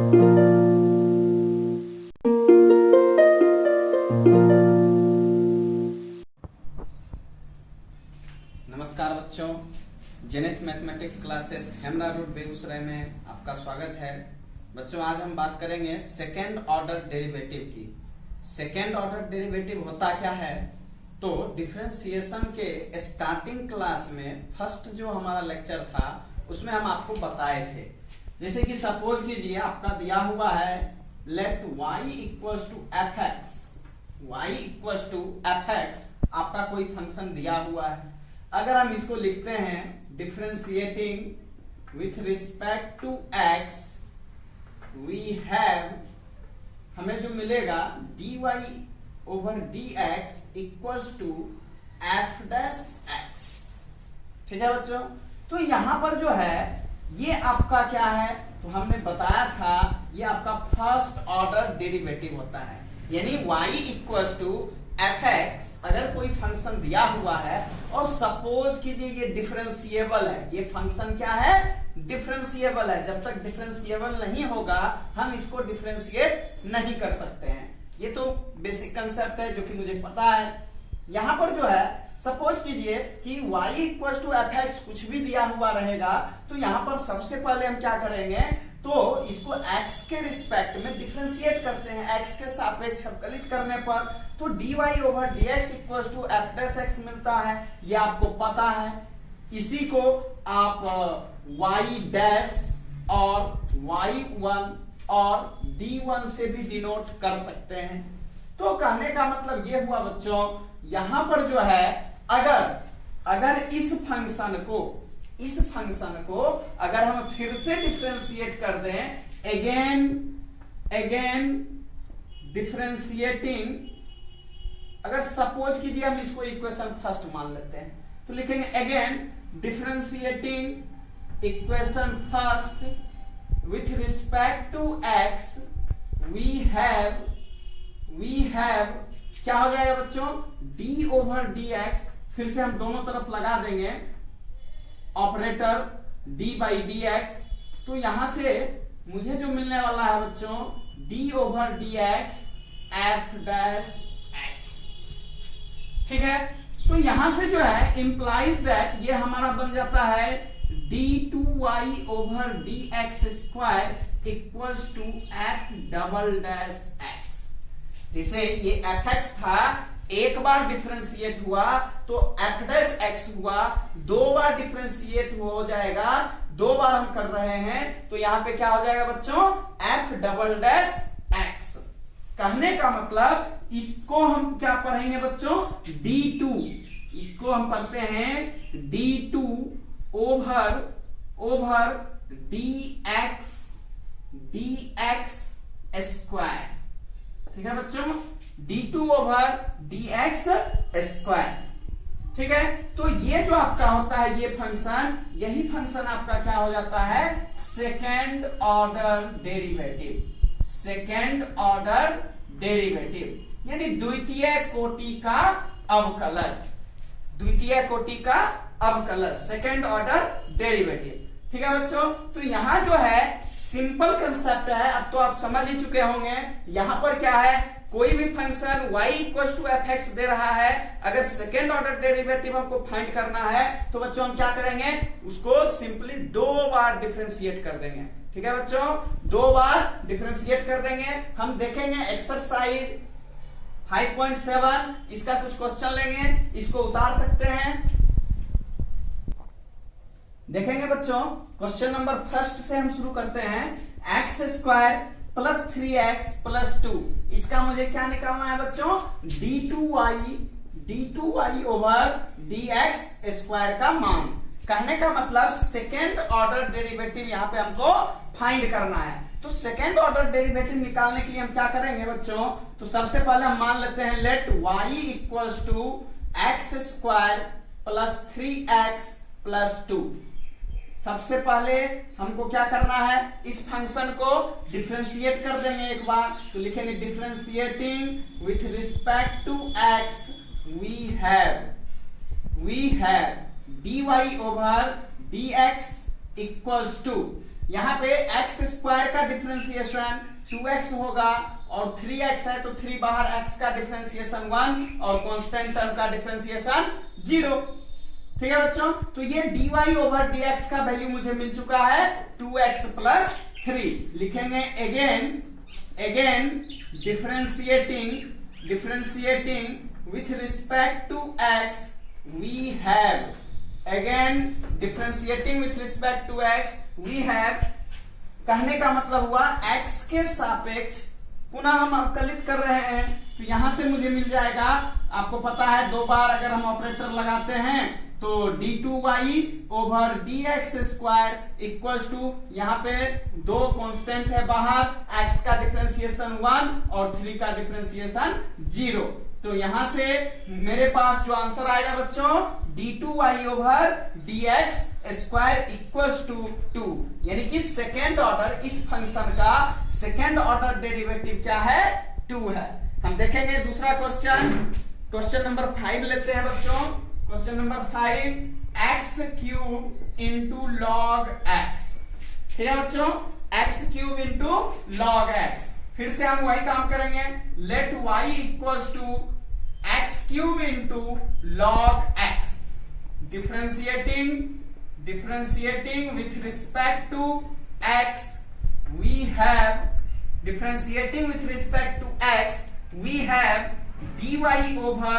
नमस्कार बच्चों, जेनेट mathematics classes Hemra road Begusarai में आपका स्वागत है। बच्चों आज हम बात करेंगे सेकेंड ऑर्डर डेरिवेटिव की। सेकेंड ऑर्डर डेरिवेटिव होता क्या है? तो डिफरेंशिएशन के स्टार्टिंग क्लास में फर्स्ट जो हमारा लेक्चर था उसमें हम आपको बताए थे। जैसे कि सपोज कीजिए आपका दिया हुआ है let y equals to F X, y equals to F X आपका कोई फंक्शन दिया हुआ है। अगर हम इसको लिखते हैं differentiating with respect to x, we have, हमें जो मिलेगा dy over dx equals to F dash X. ठीक है बच्चों, तो यहां पर जो है ये आपका क्या है, तो हमने बताया था ये आपका फर्स्ट ऑर्डर डेरिवेटिव होता है। यानी y equals to F X अगर कोई फंक्शन दिया हुआ है और सपोज कीजिए ये डिफरेंशिएबल है, ये फंक्शन क्या है, डिफरेंशिएबल है। जब तक डिफरेंशिएबल नहीं होगा हम इसको डिफरेंशिएट नहीं कर सकते हैं। ये तो बेसिक कंसेप्ट है जो कि मुझे पता है। यहां पर जो है सपोज कीजिए कि y equal to F X कुछ भी दिया हुआ रहेगा, तो यहां पर सबसे पहले हम क्या करेंगे, तो इसको x के रिस्पेक्ट में डिफरेंशिएट करते हैं। x के सापेक्ष अवकलित करने पर तो dy over dx equal to F dash X मिलता है, ये आपको पता है। इसी को आप y डैश और y1 और d1 से भी डिनोट कर सकते हैं। तो कहने का मतलब ये हुआ बच्चों, यहां पर जो है अगर इस फंक्शन को अगर हम फिर से डिफरेंशिएट कर दें, अगेन डिफरेंशिएटिंग, अगर सपोज कीजिए हम इसको इक्वेशन फर्स्ट मान लेते हैं, तो लिखेंगे again differentiating equation first with respect to x, we have क्या हो जाएगा बच्चों, d ओवर dx, फिर से हम दोनों तरफ लगा देंगे ऑपरेटर d बाई dx, तो यहां से मुझे जो मिलने वाला है बच्चों d over dx f dash x। ठीक है, तो यहां से जो है इंप्लाइज दैट ये हमारा बन जाता है d2y over dx square equals to f double dash x। जैसे ये fx था, एक बार डिफरेंशिएट हुआ तो f डैश x हुआ, दो बार डिफरेंशिएट हो जाएगा, दो बार हम कर रहे हैं तो यहां पे क्या हो जाएगा बच्चों, f डबल डैश x। कहने का मतलब इसको हम क्या पढ़ेंगे बच्चों, d2, इसको हम पढ़ते हैं d2 ओवर dx स्क्वायर। ठीक है बच्चों, d2 ओवर dx स्क्वायर। ठीक है, तो ये जो आपका होता है ये फंक्शन, यही फंक्शन आपका क्या हो जाता है, second order derivative. Second order derivative यानी द्वितीय कोटि का अवकलज, द्वितीय कोटि का अवकलज, सेकेंड ऑर्डर डेरिवेटिव। ठीक है बच्चों, तो यहां जो है सिंपल कंसेप्ट है, अब तो आप समझ ही चुके होंगे। यहां पर क्या है, कोई भी function y equal to F X दे रहा है, अगर सेकेंड ऑर्डर डेरिवेटिव हमको फाइंड करना है तो बच्चों हम क्या करेंगे, उसको सिंपली दो बार डिफरेंशिएट कर देंगे। ठीक है बच्चों, दो बार डिफरेंशिएट कर देंगे। हम देखेंगे एक्सरसाइज 5.7, इसका कुछ क्वेश्चन लेंगे, इसको उतार सकते हैं। देखेंगे बच्चों, क्वेश्चन नंबर फर्स्ट से हम शुरू करते हैं। X square plus 3x plus 2, इसका मुझे क्या निकालना है बच्चों, d2y ओवर dx स्क्वायर का मान। कहने का मतलब सेकेंड ऑर्डर डेरिवेटिव यहां पे हमको फाइंड करना है। तो सेकेंड ऑर्डर डेरिवेटिव निकालने के लिए हम क्या करेंगे बच्चों, तो सबसे पहले हम मान लेते हैं let y equals to X square plus 3x plus 2। सबसे पहले हमको क्या करना है, इस फंक्शन को डिफरेंशिएट कर देंगे एक बार, तो लिखेंगे differentiating with respect to x, we have dy over dx equals to, यहाँ पे एक्स स्क्वायर का डिफरेंशिएशन 2x होगा और 3x है तो 3 बाहर, x का डिफरेंशिएशन 1 और कांस्टेंट टर्म का डिफरेंशिएशन 0। ठीक है बच्चों, तो ये dy ओवर dx का वैल्यू मुझे मिल चुका है 2x प्लस 3। लिखेंगे again differentiating with respect to x we have, again differentiating with respect to x we have, कहने का मतलब हुआ x के सापेक्ष पुनः हम अवकलित कर रहे हैं, तो यहां से मुझे मिल जाएगा, आपको पता है 2 बार अगर हम ऑपरेटर लगाते हैं तो d2y over dx square equals to, यहाँ पे 2 कांस्टेंट है बाहर, x का डिफरेंशिएशन 1 और 3 का डिफरेंशिएशन 0। तो यहां से मेरे पास जो आंसर आएगा बच्चों d2y over dx square equals to 2, यानी कि सेकेंड ऑर्डर, इस फंक्शन का सेकेंड ऑर्डर डेरिवेटिव क्या है, 2 है। हम देखेंगे दूसरा क्वेश्चन नंबर 5 लेते हैं बच्चों। Question number 5, X cube into log X. ठीक है बच्चों, X cube into log X. फिर से हम वही काम करेंगे, let y equals to X cube into log X. differentiating with respect to x we have dy over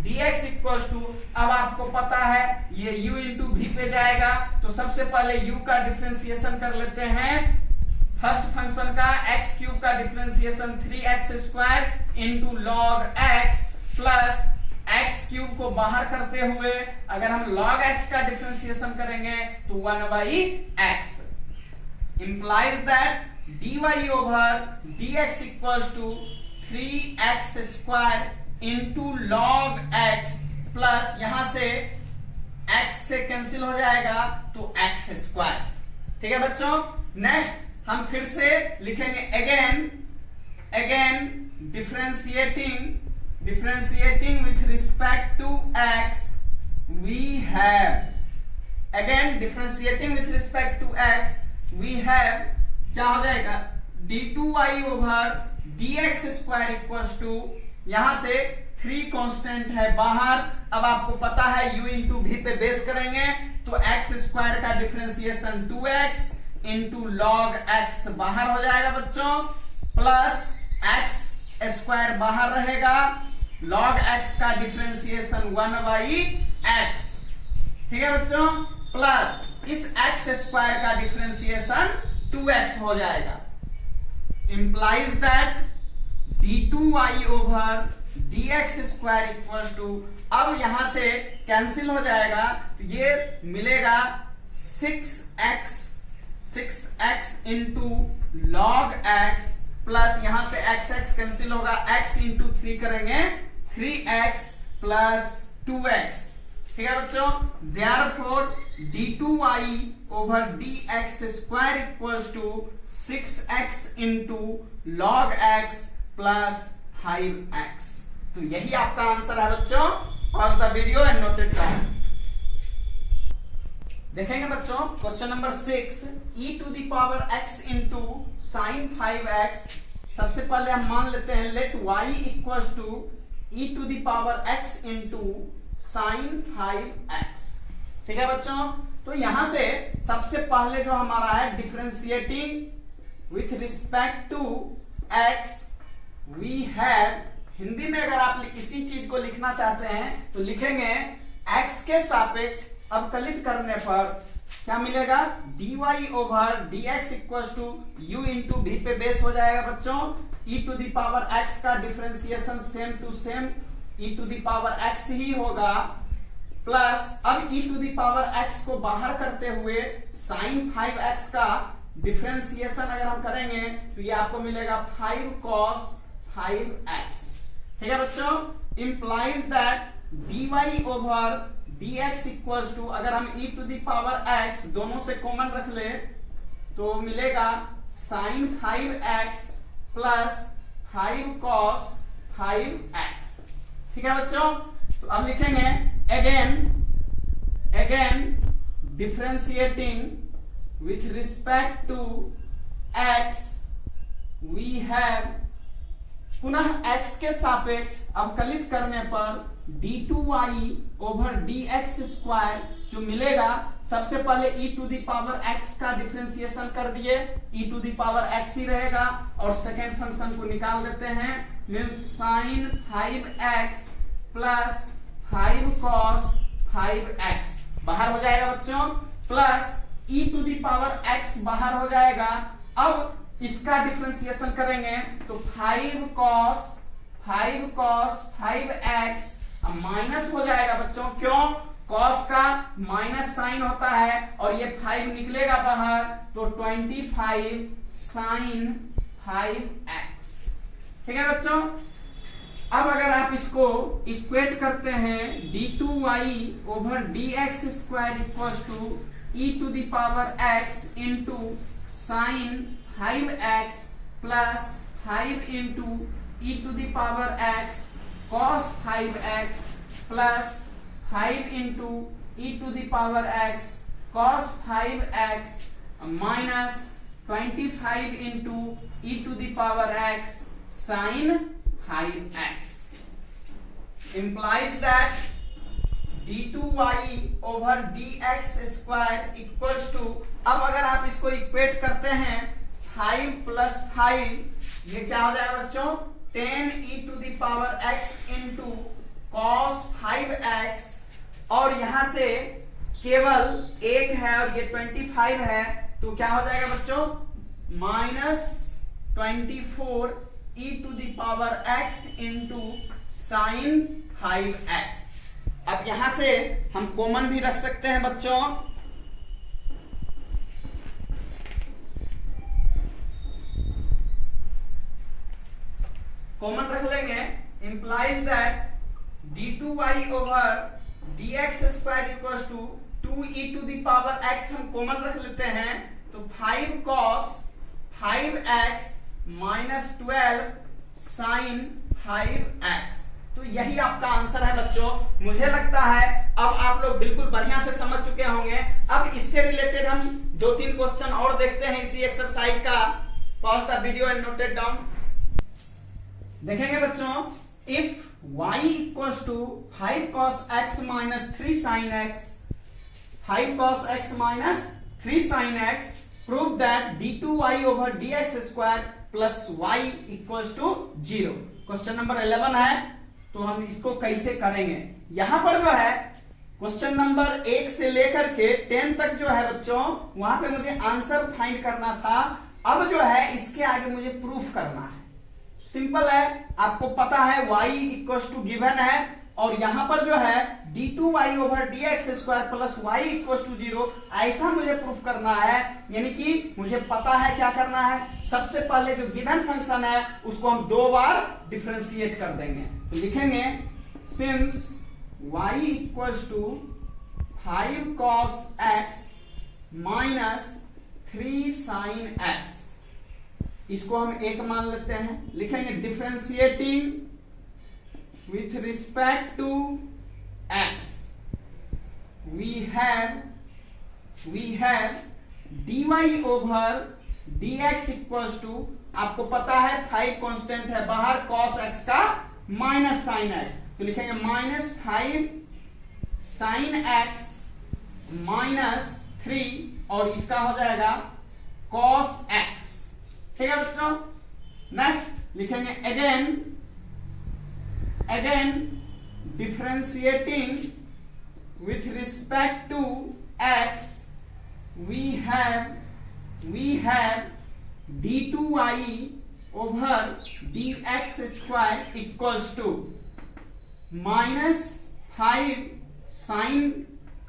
dx equals to, अब आपको पता है ये u इंटू v पे जाएगा, तो सबसे पहले u का डिफरेंशिएशन कर लेते हैं। फर्स्ट फंक्शन का x क्यूब का differentiation 3x square into log x plus x cube को बाहर करते हुए अगर हम log x का डिफरेंशिएशन करेंगे तो 1/x implies that dy over dx equals to 3x square into log x plus यहां से x से कैंसिल हो जाएगा तो x स्क्वायर। ठीक है बच्चों, नेक्स्ट हम फिर से लिखेंगे again differentiating with respect to x we have, again differentiating with respect to x we have, क्या हो जाएगा d2y over dx square equals to, यहां से 3 कांस्टेंट है बाहर, अब आपको पता है u इंटू v पे बेस करेंगे तो x स्क्वायर का differentiation 2x into log x बाहर हो जाएगा बच्चों, प्लस x स्क्वायर बाहर रहेगा, log x का डिफरेंशिएशन 1/x। ठीक है बच्चों, प्लस इस x स्क्वायर का डिफरेंशिएशन 2x हो जाएगा, implies that d2y over dx square equals to, अब यहां से कैंसिल हो जाएगा तो ये मिलेगा 6x into log x plus यहां से x कैंसिल होगा, x इंटू 3 करेंगे 3x प्लस 2x। ठीक है बच्चों, therefore d2y over dx square equals to 6x into log x plus 5x। तो यही आपका आंसर है बच्चों। Pause the video and note it down. देखेंगे बच्चों question number 6, e to the power x into sine 5x। सबसे पहले हम मान लेते हैं let y equals to e to the power x into sine 5x। ठीक है बच्चों, तो यहां से सबसे पहले जो हमारा है differentiating with respect to x we have, Hindi में अगर आप किसी चीज को लिखना चाहते हैं तो लिखेंगे x के सापेक्ष अवकलित करने पर क्या मिलेगा, dy over dx equals to u into v पे बेस हो जाएगा बच्चों, e to the power x का differentiation same to same e to the power x ही होगा, प्लस अब e to the power x को बाहर करते हुए साइन 5x का डिफरेंशिएशन अगर हम करेंगे तो ये आपको मिलेगा 5 cos 5x। ठीक है बच्चों, implies that dy over dx equals to, अगर हम e to the power x दोनों से कॉमन रख ले तो मिलेगा sign 5x plus 5 cos 5x। ठीक है बच्चों, तो अब लिखेंगे again differentiating with respect to x we have, पुनः x के सापेक्ष अवकलित करने पर d2y ओवर dx स्क्वायर जो मिलेगा, सबसे पहले e to the power x का डिफरेंशिएशन कर दिए, e to the power x ही रहेगा, और सेकेंड फंक्शन को निकाल देते हैं, means sign 5x plus 5 cos 5x बाहर हो जाएगा बच्चों, plus e to the power x बाहर हो जाएगा। अब इसका डिफरेंशिएशन करेंगे तो 5 cos 5x माइनस हो जाएगा बच्चों, क्यों? cos का माइनस साइन होता है और ये 5 निकलेगा बाहर, तो 25 sin 5x। ठीक है बच्चों। अब अगर आप इसको इक्वेट करते हैं, d2y over dx square equals to e to the power x into sine 5x plus 5 into e to the power x cos 5x plus 5 into e to the power x cos 5x minus 25 into e to the power x sin 5x implies that d2y over dx square equals to, अब अगर आप इसको equate करते हैं 5 plus 5 ये क्या हो जाएगा बच्चों, 10 e to the power x into cos 5x, और यहां से केवल एक है और ये 25 है, तो क्या हो जाएगा बच्चों, minus 24 e to the power x into sine 5x। अब यहां से हम कॉमन भी रख सकते हैं बच्चों, कॉमन रख लेंगे, implies that d2y over dx square equals to 2e to the power x हम कॉमन रख लेते हैं, तो 5 cos 5x minus 12 sin 5x। तो यही आपका आंसर है बच्चों। मुझे लगता है अब आप लोग बिल्कुल बढ़िया से समझ चुके होंगे। अब इससे रिलेटेड हम 2-3 क्वेश्चन और देखते हैं इसी एक्सरसाइज का। Pause the video and note it down. देखेंगे बच्चों, if y equals to 5 cos x minus 3 sin x, 5 cos x minus 3 sin x, prove that d2y over dx square plus y equals to 0। Question number 11 है, तो हम इसको कैसे करेंगे। यहां पर जो है क्वेश्चन नंबर 1 से लेकर के 10 तक जो है बच्चों, वहां पे मुझे आंसर फाइंड करना था। अब जो है इसके आगे मुझे प्रूफ करना है। सिंपल है, आपको पता है y इक्वल्स टू गिवन है, और यहां पर जो है d2y over dx square plus y equals to 0, ऐसा मुझे प्रूफ करना है। यानी कि मुझे पता है क्या करना है। सबसे पहले जो गिवन फंक्शन है उसको हम 2 बार डिफरेंशिएट कर देंगे। तो लिखेंगे since y equals to 5 cos x minus 3 sin x, इसको हम 1 मान लेते हैं। लिखेंगे differentiating with respect to x we have dy over dx equals to, आपको पता है 5 कांस्टेंट है बाहर, cos x का माइनस sin x, तो लिखेंगे माइनस 5 sin x माइनस 3, और इसका हो जाएगा cos x। ठीक है बच्चों। नेक्स्ट लिखेंगे again differentiating with respect to x we have d2y over dx square equals to minus 5 sine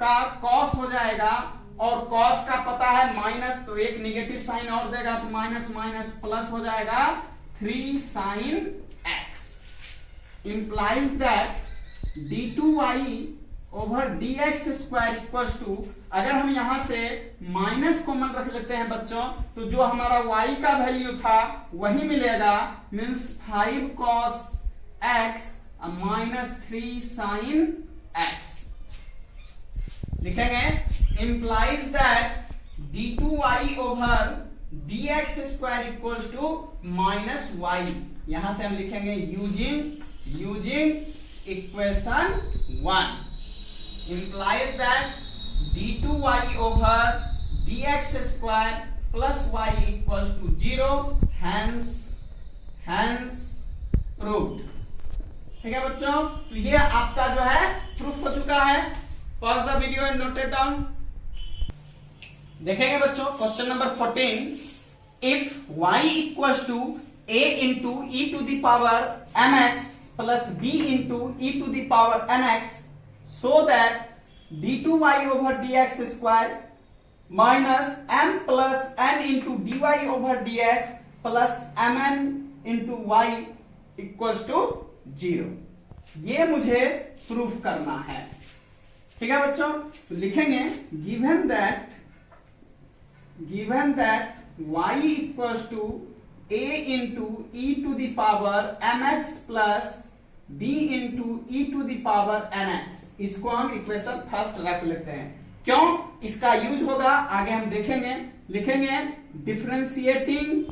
का cos हो जाएगा, और cos का पता है माइनस, तो एक निगेटिव साइन और देगा, तो माइनस माइनस प्लस हो जाएगा 3 sin x। implies that d2y over dx square equals to, अगर हम यहां से माइनस कॉमन रख लेते हैं बच्चों, तो जो हमारा y का वैल्यू था वही मिलेगा, means 5 cos x minus 3 sin x। लिखेंगे implies that d2y over dx square equals to minus y। यहां से हम लिखेंगे using equation 1 implies that d2y over dx square plus y equals to 0, hence proved। ठीक है बच्चों, तो ये आपका जो है प्रूफ हो चुका है। Pause the video and note it down. देखेंगे बच्चों question number 14। If y equals to a into e to the power mx plus b into e to the power nx so that d2y over dx square minus m plus n into dy over dx plus mn into y equals to 0। ये मुझे proof करना है। ठीक है बच्चों, तो लिखेंगे given that y equals to a into e to the power mx plus b into e to the power nx। इसको हम इक्वेशन फर्स्ट रख लेते हैं। क्यों इसका यूज होगा आगे हम देखेंगे। लिखेंगे differentiating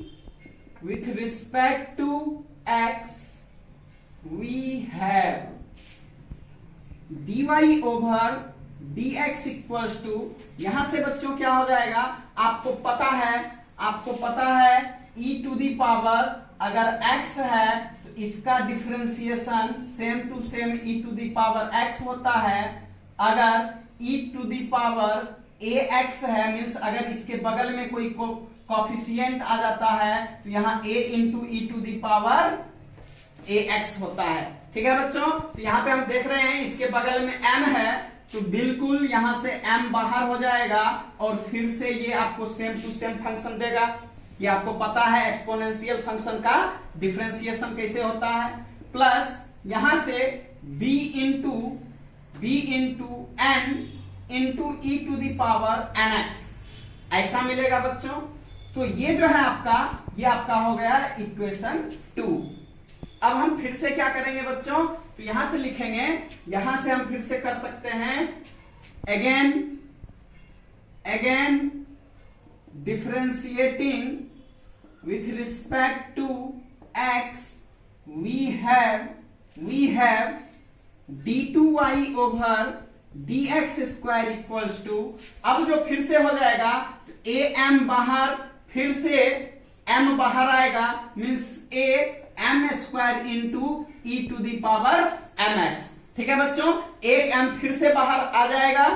with respect to x we have dy over dx equals to, यहां से बच्चों क्या हो जाएगा, आपको पता है e टू दी पावर अगर x है तो इसका differentiation same to same e to the power x होता है। अगर e to the power ax है मीन्स अगर इसके बगल में कोई कोफिशिएंट आ जाता है तो यहाँ a into e to the power ax होता है। ठीक है बच्चों, तो यहाँ पे हम देख रहे हैं इसके बगल में m है तो बिल्कुल यहां से m बाहर हो जाएगा और फिर से ये आपको सेम टू सेम फंक्शन देगा। ये आपको पता है एक्सपोनेंशियल फंक्शन का डिफरेंशिएशन कैसे होता है। प्लस यहां से b into n into e to the power nx ऐसा मिलेगा बच्चों। तो ये जो है ये आपका हो गया इक्वेशन 2। अब हम फिर से क्या करेंगे बच्चों, तो यहां से लिखेंगे, यहां से हम फिर से कर सकते हैं again differentiating with respect to x we have d2y over dx square equals to, अब जो फिर से हो जाएगा am बाहर, फिर से m बाहर आएगा means a m square into e to the power mx। ठीक है बच्चों, एक m फिर से बाहर आ जाएगा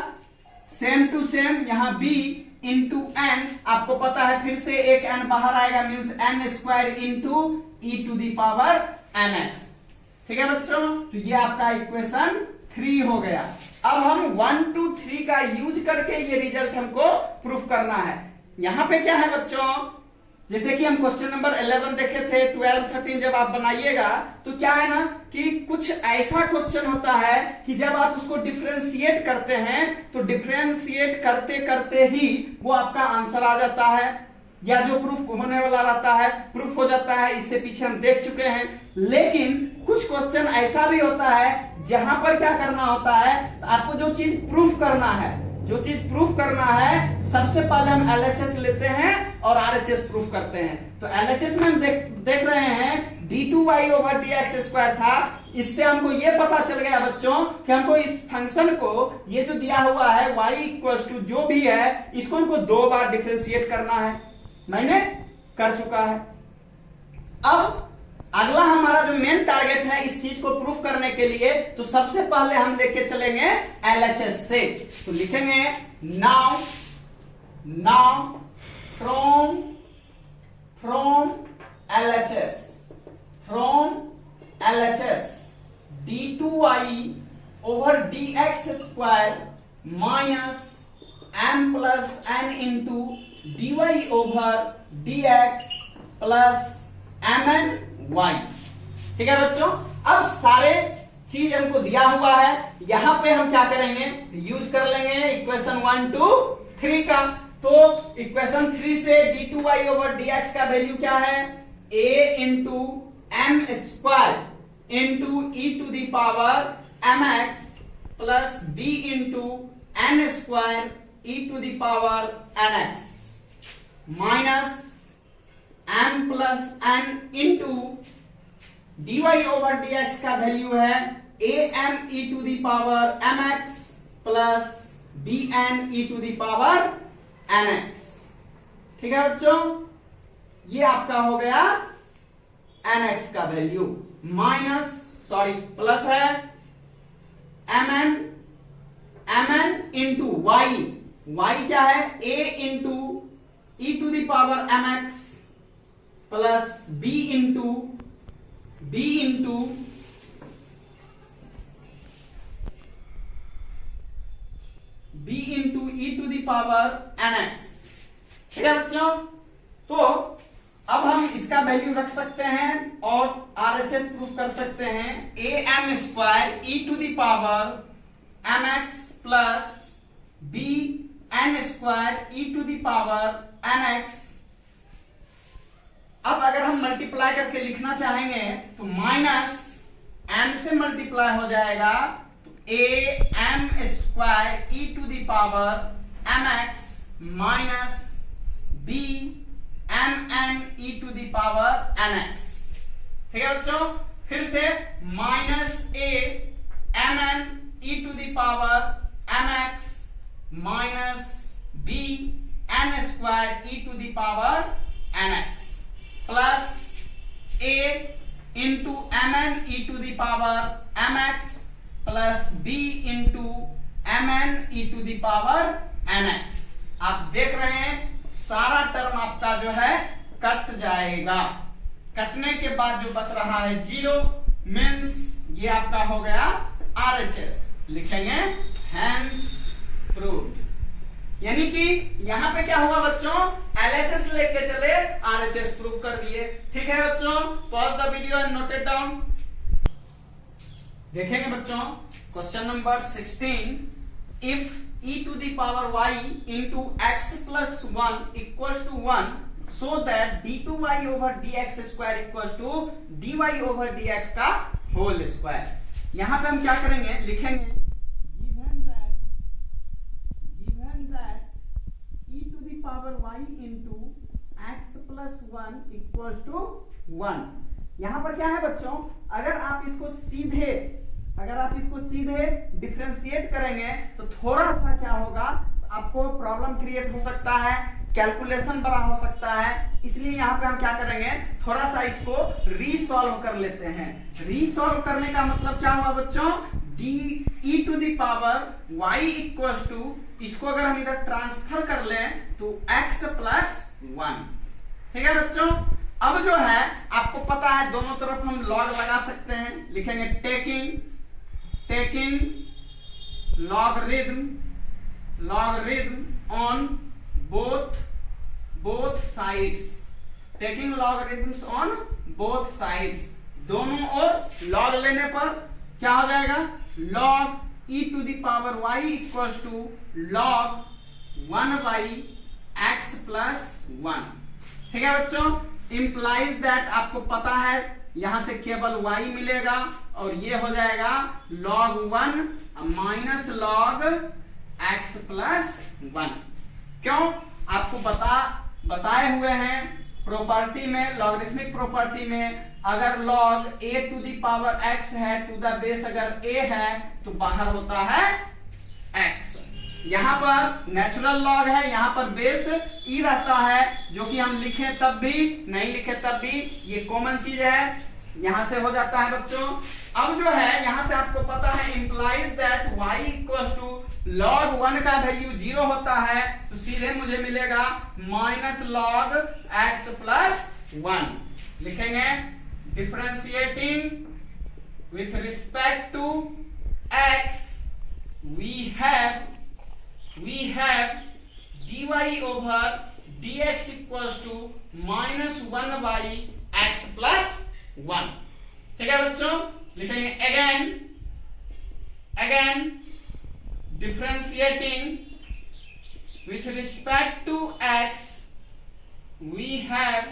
सेम टू सेम यहाँ b इंटू n, आपको पता है फिर से एक n बाहर आएगा means n square into e to the power mx। ठीक है बच्चों, तो ये आपका इक्वेशन 3 हो गया। अब हम 1 2 3 का यूज करके ये रिजल्ट हमको प्रूफ करना है। यहां पे क्या है बच्चों, जैसे कि हम क्वेश्चन नंबर 11 देखे थे, 12 13 जब आप बनाइएगा तो क्या है ना कि कुछ ऐसा क्वेश्चन होता है कि जब आप उसको डिफरेंशिएट करते हैं तो डिफरेंशिएट करते करते ही वो आपका आंसर आ जाता है या जो प्रूफ होने वाला रहता है प्रूफ हो जाता है। इससे पीछे हम देख चुके हैं। लेकिन कुछ क्वेश्चन ऐसा भी होता है जहां पर क्या करना होता है, आपको जो चीज प्रूफ करना है सबसे पहले हम LHS लेते हैं और RHS प्रूफ करते हैं। तो LHS में हम देख रहे हैं d2y ओवर dx स्क्वायर था। इससे हमको ये पता चल गया बच्चों कि हमको इस फंक्शन को ये जो दिया हुआ है y इक्वल्स टू जो भी है इसको हमको 2 बार डिफरेंशिएट करना है। मैंने कर चुका है। अब अगला हमारा जो मेन टारगेट है इस चीज को प्रूफ करने के लिए, तो सबसे पहले हम लेके चलेंगे LHS से। तो लिखेंगे now from LHS d2y over dx square minus m plus n into dy over dx plus mn y। ठीक है बच्चों, अब सारे चीज हमको दिया हुआ है, यहां पे हम क्या करेंगे, यूज कर लेंगे इक्वेशन 1 2 3 का। तो इक्वेशन 3 से d2y ओवर dx का वैल्यू क्या है, a into m square into e to the power mx plus b into n square e to the power nx minus m plus n into dy over dx का value है am e to the power mx plus bn e to the power nx। ठीक है बच्चों, ये आपका हो गया nx का वैल्यू प्लस है mn इंटू y क्या है a into e to the power mx plus b into e to the power nx। ठीक है बच्चों, तो अब हम इसका वैल्यू रख सकते हैं और RHS प्रूफ कर सकते हैं। am square e to the power mx plus bn square e to the power nx। अब अगर हम मल्टीप्लाई करके लिखना चाहेंगे तो माइनस m से मल्टीप्लाई हो जाएगा तो am square e to the power mx minus mn e to the power nx। ठीक है बच्चों, फिर से minus mn e to the power mx minus bn square e to the power nx plus a into mn e to the power mx plus b into mn e to the power nx। आप देख रहे हैं सारा term आपका जो है cut जाएगा। कटने के बाद जो बच रहा है 0 मीन्स ये आपका हो गया RHS। लिखेंगे हैंस प्रूव्ड, यानी कि यहां पे क्या हुआ बच्चों, LHS लेके चले RHS प्रूव कर दिए। ठीक है बच्चों, pause the video and note it down. देखेंगे बच्चों question number 16। If e to the power y into x plus 1 equals to 1 so that d2y over dx square equals to dy over dx का whole square। यहां पे हम क्या करेंगे, लिखेंगे given that e to the power y into x plus 1 equals to 1। यहां पर क्या है बच्चों, अगर आप इसको सीधे डिफरेंशिएट करेंगे तो थोड़ा सा क्या होगा, आपको प्रॉब्लम क्रिएट हो सकता है, कैलकुलेशन बड़ा हो सकता है। इसलिए यहाँ पे हम क्या करेंगे, थोड़ा सा इसको रीसॉल्व कर लेते हैं। रीसॉल्व करने का मतलब क्या हुआ बच्चों, e to the power y equals to, इसको अगर हम इधर ट्रांसफर कर लें तो x प्लस 1। ठीक है बच्चों, अब जो है आपको पता है दोनों तरफ हम लॉग लगा सकते हैं। लिखेंगे taking logarithm on both sides। Taking logarithms on both sides, दोनों ओर लॉग लेने पर क्या हो जाएगा, log e to the power y equals to log 1 by x plus 1। ठीक है बच्चों, इंप्लाइज दैट आपको पता है यहां से केवल y मिलेगा और ये हो जाएगा log 1 minus log x plus 1। क्यों, आपको बताए हुए हैं प्रॉपर्टी में, लॉगरिथमिक प्रॉपर्टी में, अगर log a to the power x है, टू द बेस अगर a है तो बाहर होता है x। यहां पर नेचुरल लॉग है, यहां पर बेस e रहता है, जो कि हम लिखें तब भी नहीं लिखे तब भी ये कॉमन चीज है, यहां से हो जाता है बच्चों। अब जो है यहां से आपको पता है implies that y equals to log 1 का वैल्यू 0 होता है, तो सीधे मुझे मिलेगा माइनस log x प्लस 1। लिखेंगे differentiating with respect to x we have dy over dx equals to minus 1 by x plus 1। ठीक है बच्चों, लिखेंगे again differentiating with respect to x we have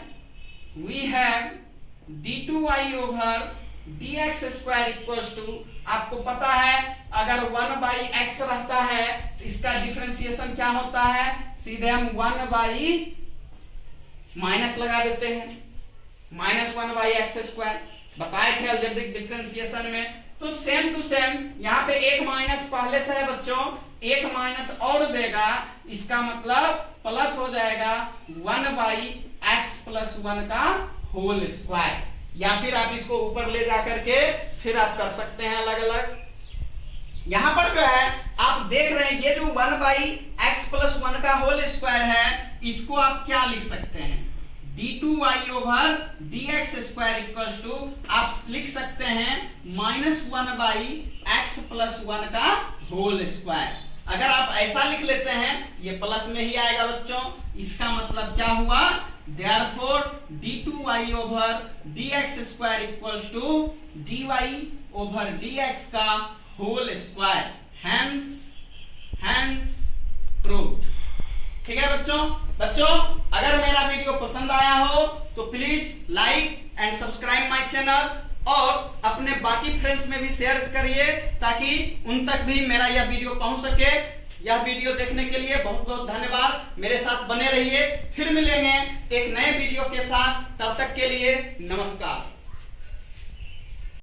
d2y over dx square equals to, आपको पता है अगर 1/x रहता है तो इसका डिफरेंशिएशन क्या होता है, सीधे हम 1 माइनस लगा देते हैं, -1/x²। बताए थे अलजेब्रिक डिफरेंशिएशन में। तो सेम टू सेम यहाँ पे एक माइनस पहले से है बच्चों, एक माइनस और देगा, इसका मतलब प्लस हो जाएगा 1/x+1 का होल स्क्वायर। या फिर आप इसको ऊपर ले जा करके फिर आप कर सकते हैं अलग अलग। यहां पर जो है आप देख रहे हैं ये जो 1/x+1 का होल स्क्वायर है, इसको आप क्या लिख सकते हैं, d2y/dx² आप लिख सकते हैं -1/x+1 का होल स्क्वायर। अगर आप ऐसा लिख लेते हैं ये प्लस में ही आएगा बच्चों, इसका मतलब क्या हुआ, therefore d2y/dx² dy/dx का होल स्क्वायर, hence proved। ठीक है बच्चों अगर मेरा वीडियो पसंद आया हो तो please like and subscribe my channel और अपने बाकी फ्रेंड्स में भी शेयर करिए ताकि उन तक भी मेरा यह वीडियो पहुंच सके। यह वीडियो देखने के लिए बहुत बहुत धन्यवाद। मेरे साथ बने रहिए, फिर मिलेंगे एक नए वीडियो के साथ। तब तक के लिए नमस्कार।